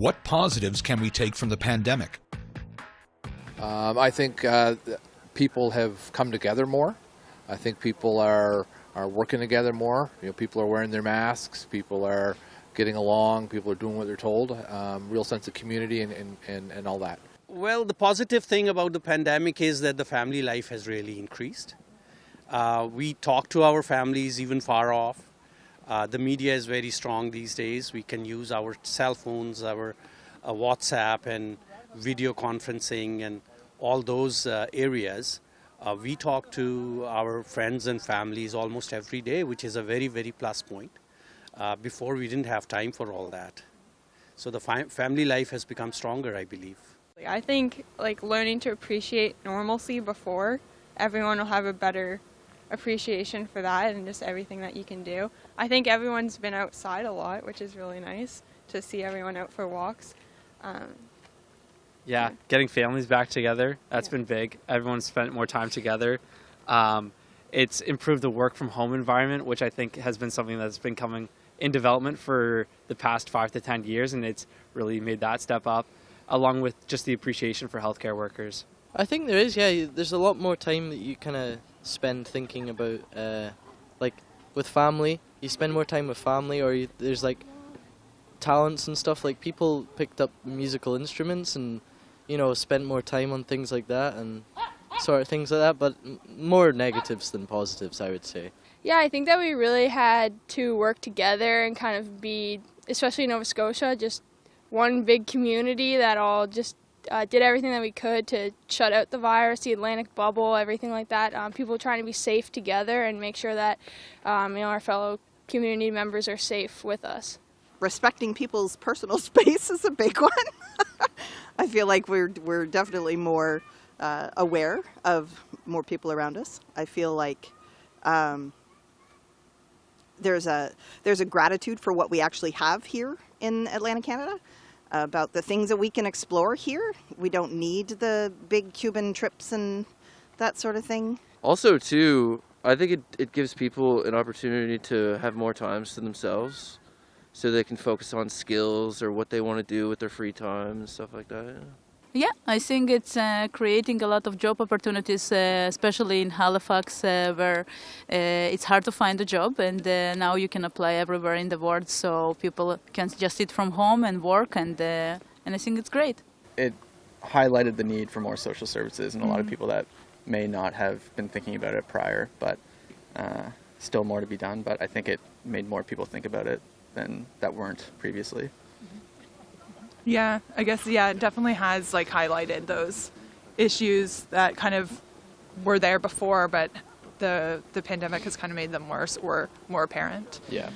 What positives can we take from the pandemic? I think people have come together more. I think people are working together more. You know, people are wearing their masks. People are getting along. People are doing what they're told. Real sense of community and all that. Well, the positive thing about the pandemic is that the family life has really increased. We talk to our families even far off. The media is very strong these days. We can use our cell phones, our WhatsApp and video conferencing and all those areas. We talk to our friends and families almost every day, which is a very, very plus point. Before we didn't have time for all that. So the family life has become stronger, I believe. I think learning to appreciate normalcy before, everyone will have a better appreciation for that and just everything that you can do. I think everyone's been outside a lot, which is really nice to see everyone out for walks. Yeah, getting families back together, that's been big. Everyone's spent more time together. It's improved the work from home environment, which I think has been something that's been coming in development for the past 5 to 10 years, and it's really made that step up, along with just the appreciation for healthcare workers. I think there is, yeah. There's a lot more time that you kind of spend thinking about, with family. You spend more time with family, or there's talents and stuff. Like people picked up musical instruments and, spent more time on things like that and sort of things like that. But more negatives than positives, I would say. Yeah, I think that we really had to work together and kind of be, especially in Nova Scotia, just one big community that all just did everything that we could to shut out the virus, the Atlantic bubble, everything like that. People trying to be safe together and make sure that our fellow community members are safe with us. Respecting people's personal space is a big one. I feel like we're definitely more aware of more people around us. I feel like there's a gratitude for what we actually have here in Atlantic Canada, about the things that we can explore here. We don't need the big Cuban trips and that sort of thing. Also, too, I think it gives people an opportunity to have more times to themselves so they can focus on skills or what they want to do with their free time and stuff like that. Yeah, I think it's creating a lot of job opportunities, especially in Halifax, where it's hard to find a job, and now you can apply everywhere in the world, so people can just sit from home and work, and I think it's great. It highlighted the need for more social services, and a lot of people that may not have been thinking about it prior, but still more to be done. But I think it made more people think about it than that weren't previously. Yeah, I guess, it definitely has highlighted those issues that kind of were there before, but the pandemic has kind of made them worse or more apparent. Yeah.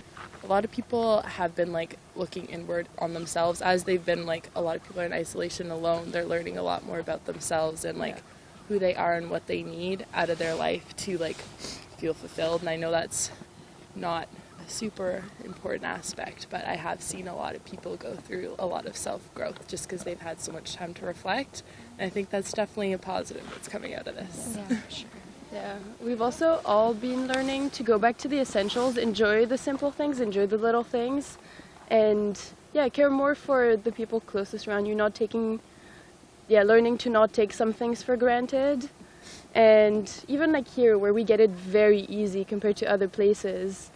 A lot of people have been looking inward on themselves as they've been a lot of people are in isolation alone. They're learning a lot more about themselves and who they are and what they need out of their life to feel fulfilled. And I know that's not super important aspect, but I have seen a lot of people go through a lot of self-growth just because they've had so much time to reflect, and I think that's definitely a positive that's coming out of this. Yeah, for sure. Yeah, we've also all been learning to go back to the essentials, enjoy the simple things, enjoy the little things, and care more for the people closest around you, learning to not take some things for granted, and even here where we get it very easy compared to other places,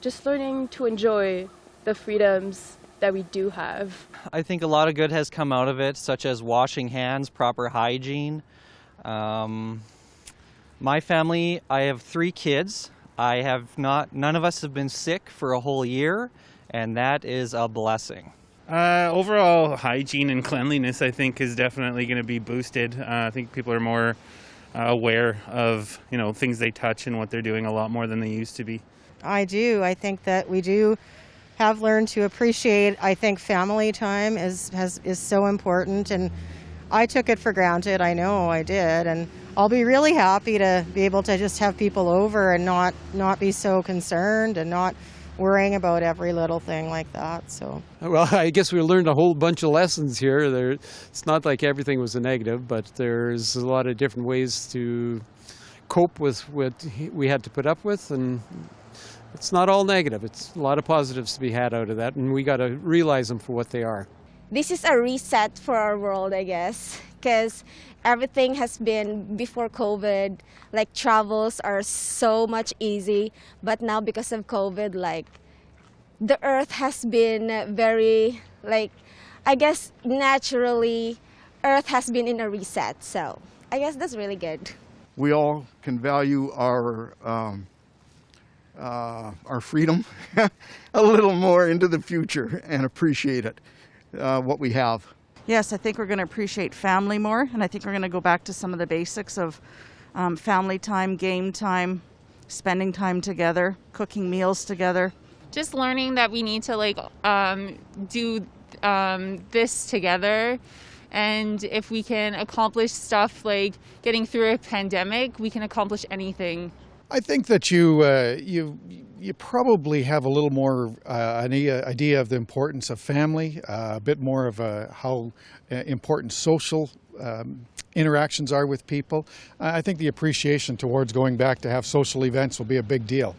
just learning to enjoy the freedoms that we do have. I think a lot of good has come out of it, such as washing hands, proper hygiene. My family, I have 3 kids. None of us have been sick for a whole year, and that is a blessing. Overall hygiene and cleanliness, I think, is definitely going to be boosted. I think people are more aware of things they touch and what they're doing a lot more than they used to be. I do. I think that we do have learned to appreciate, I think family time is so important, and I took it for granted. I know I did, and I'll be really happy to be able to just have people over and not be so concerned and not worrying about every little thing like that. So, well, I guess we learned a whole bunch of lessons here. It's not like everything was a negative, but there's a lot of different ways to cope with what we had to put up with, and it's not all negative. It's a lot of positives to be had out of that, and we got to realize them for what they are. This is a reset for our world, I guess, because everything has been before COVID, like travels are so much easy, but now because of COVID, like the earth has been very, like, I guess naturally, earth has been in a reset, so I guess that's really good. We all can value our freedom a little more into the future and appreciate it, what we have. Yes, I think we're going to appreciate family more, and I think we're going to go back to some of the basics of family time, game time, spending time together, cooking meals together. Just learning that we need to do this together, and if we can accomplish stuff like getting through a pandemic, we can accomplish anything. I think that you probably have a little more an idea of the importance of family, a bit more of how important social interactions are with people. I think the appreciation towards going back to have social events will be a big deal.